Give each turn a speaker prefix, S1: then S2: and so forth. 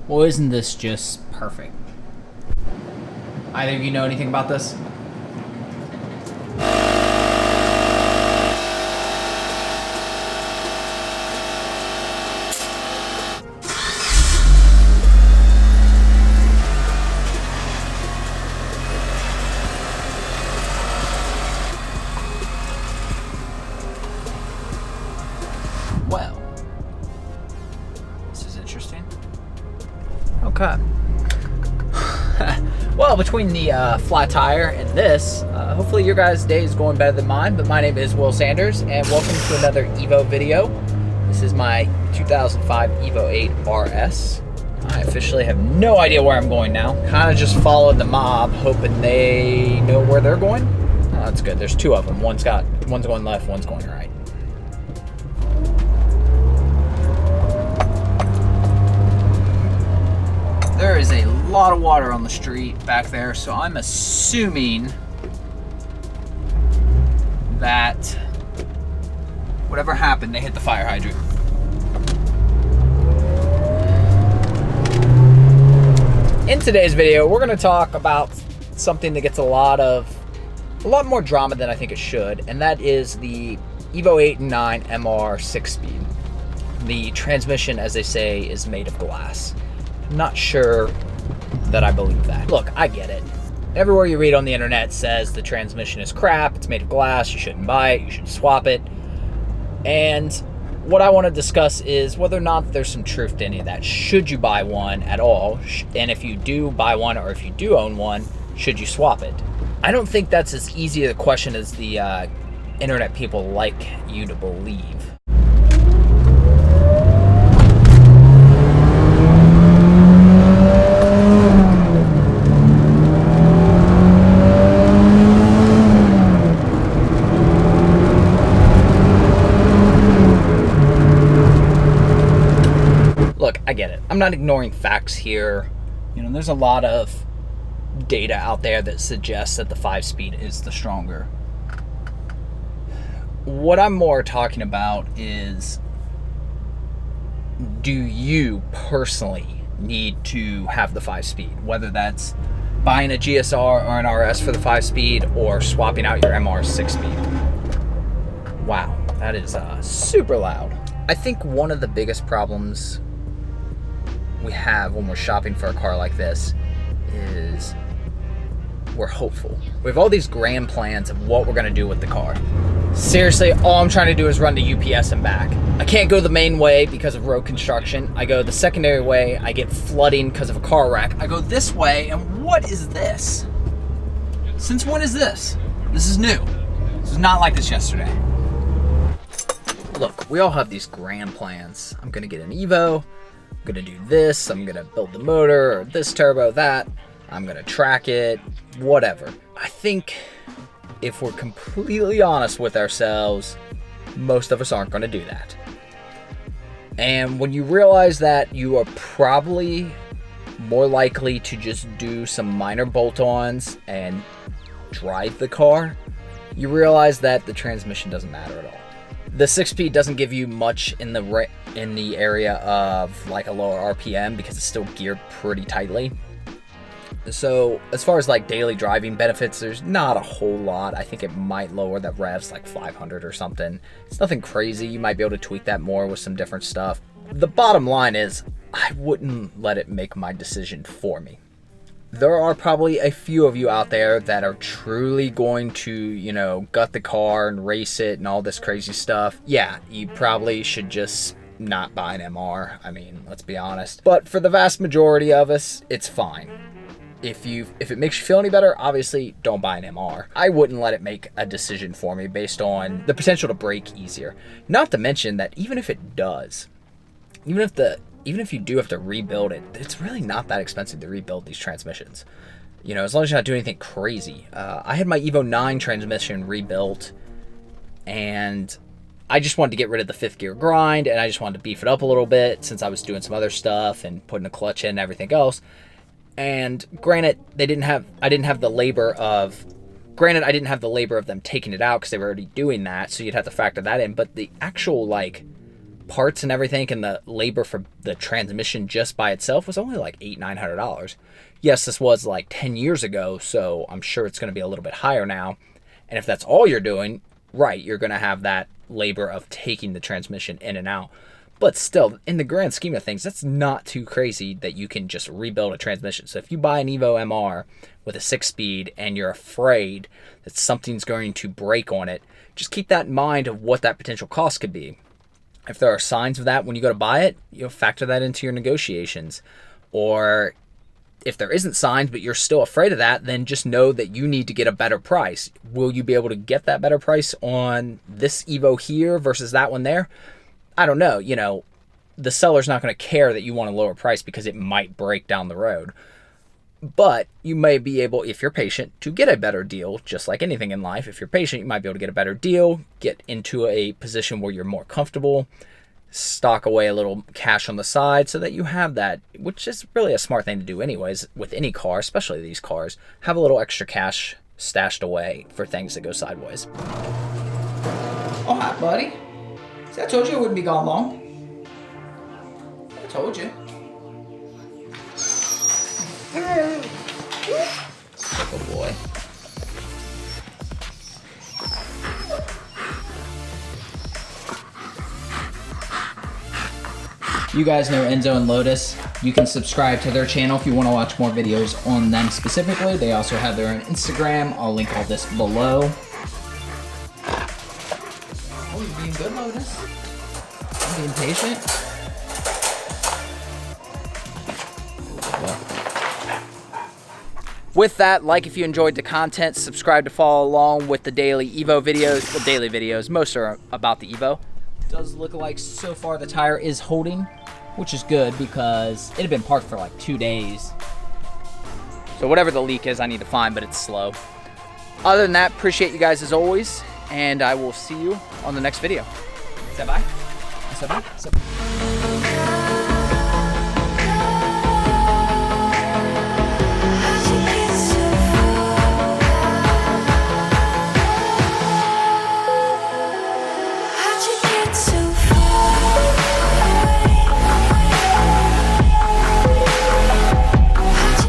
S1: Well, isn't this just perfect? Either of you know anything about this? Well, this is interesting. Okay. Well, between the flat tire and this, hopefully your guys' day is going better than mine, but my name is Will Sanders, and welcome to another Evo video. This is my 2005 Evo 8 RS. I officially have no idea where I'm going now. Kind of just following the mob, hoping they know where they're going. Oh, that's good. There's two of them. One's going left, one's going right. There is a lot of water on the street back there, so I'm assuming that whatever happened, they hit the fire hydrant. In today's video, we're going to talk about something that gets a lot more drama than I think it should, and that is the Evo 8 and 9 MR 6-speed. The transmission, as they say, is made of glass. I'm not sure that I believe that. Look, I get it. Everywhere you read on the internet says the transmission is crap, it's made of glass, you shouldn't buy it, you should swap it. And what I want to discuss is whether or not there's some truth to any of that. Should you buy one at all? And if you do buy one, or if you do own one, should you swap it? I don't think that's as easy a question as the internet people like you to believe. Look, I get it. I'm not ignoring facts here. You know, there's a lot of data out there that suggests that the 5-speed is the stronger. What I'm more talking about is, do you personally need to have the 5-speed? Whether that's buying a GSR or an RS for the 5-speed or swapping out your MR 6-speed. Wow, that is super loud. I think one of the biggest problems we have when we're shopping for a car like this is we're hopeful. We have all these grand plans of what we're gonna do with the car. Seriously, all I'm trying to do is run to UPS and back. I can't go the main way because of road construction. I go the secondary way, I get flooding because of a car wreck. I go this way, and what is this? Since when is this? This is new. This is not like this yesterday. Look, we all have these grand plans. I'm gonna get an Evo, I'm gonna do this, I'm gonna build the motor, or this turbo, that, I'm gonna track it, whatever. I think if we're completely honest with ourselves, most of us aren't gonna do that. And when you realize that, you are probably more likely to just do some minor bolt-ons and drive the car, you realize that the transmission doesn't matter at all. The 6-speed doesn't give you much in the area of like a lower RPM because it's still geared pretty tightly. So as far as like daily driving benefits, there's not a whole lot. I think it might lower the revs like 500 or something. It's nothing crazy. You might be able to tweak that more with some different stuff. The bottom line is I wouldn't let it make my decision for me. There are probably a few of you out there that are truly going to, you know, gut the car and race it and all this crazy stuff. Yeah, you probably should just not buy an MR. I mean, let's be honest. But for the vast majority of us, it's fine. If it makes you feel any better, obviously don't buy an MR. I wouldn't let it make a decision for me based on the potential to break easier. Not to mention that even if it does, even if you do have to rebuild it, it's really not that expensive to rebuild these transmissions. You know, as long as you're not doing anything crazy. I had my Evo 9 transmission rebuilt, and I just wanted to get rid of the 5th gear grind, and I just wanted to beef it up a little bit since I was doing some other stuff and putting a clutch in and everything else. And granted, I didn't have the labor of them taking it out because they were already doing that, so you'd have to factor that in. But the actual, like, parts and everything, and the labor for the transmission just by itself was only like $800-900. Yes, this was like 10 years ago, so I'm sure it's going to be a little bit higher now. And if that's all you're doing, right, you're going to have that labor of taking the transmission in and out. But still, in the grand scheme of things, that's not too crazy that you can just rebuild a transmission. So if you buy an Evo MR with a 6-speed and you're afraid that something's going to break on it, just keep that in mind of what that potential cost could be. If there are signs of that when you go to buy it, you'll factor that into your negotiations. Or if there isn't signs but you're still afraid of that, then just know that you need to get a better price. Will you be able to get that better price on this Evo here versus that one there? I don't know. You know, the seller's not going to care that you want a lower price because it might break down the road. But you may be able, if you're patient, to get a better deal. Just like anything in life, if you're patient, you might be able to get a better deal, get into a position where you're more comfortable, stock away a little cash on the side so that you have that, which is really a smart thing to do anyways with any car, especially these cars. Have a little extra cash stashed away for things that go sideways. Oh, hi, buddy. See, I told you I wouldn't be gone long. I told you. Good boy. You guys know Enzo and Lotus. You can subscribe to their channel if you want to watch more videos on them specifically. They also have their own Instagram. I'll link all this below. Oh, you're being good, Lotus. I'm being patient. With that, like if you enjoyed the content, subscribe to follow along with the daily Evo videos. Well, daily videos, most are about the Evo. It does look like so far the tire is holding, which is good because it had been parked for like 2 days. So whatever the leak is, I need to find, but it's slow. Other than that, appreciate you guys as always, and I will see you on the next video. Say bye. Say bye. Say bye.